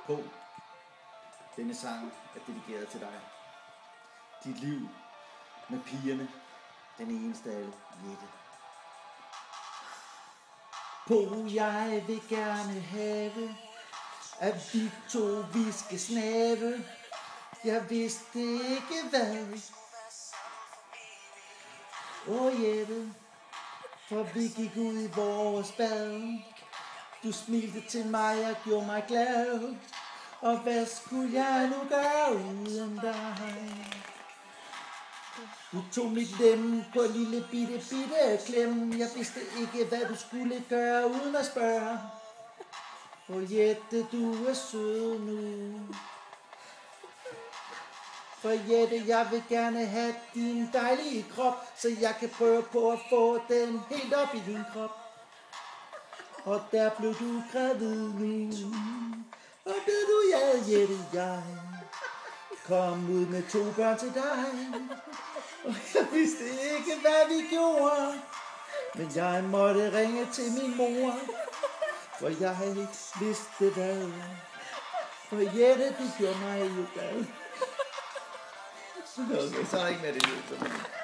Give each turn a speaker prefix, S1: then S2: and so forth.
S1: På. Denne sang er dedikeret til dig. Dit liv med pigerne. Den eneste af alle, Jette. På, jeg vil gerne have, at vi to, vi skal snave. Jeg vidste ikke hvad. Jette, for vi gik ud i vores bad. Du smilte til mig og gjorde mig glad. Og hvad skulle jeg nu gøre uden dig? Du tog mit lem på en lille bitte klem. Jeg vidste ikke hvad du skulle gøre uden at spørge. Jette, du er sød nu. For Jette, jeg vil gerne have din dejlige krop, så jeg kan prøve på at få den helt op i din krop. Og der blev du gravid nu. Og ved du, Jette, jeg kom ud med 2 børn til dig. Og jeg vidste ikke, hvad vi gjorde, men jeg måtte ringe til min mor, for jeg ikke vidste hvad. For Jette, det gjorde mig jo glad. Okay, så er der ikke mere det.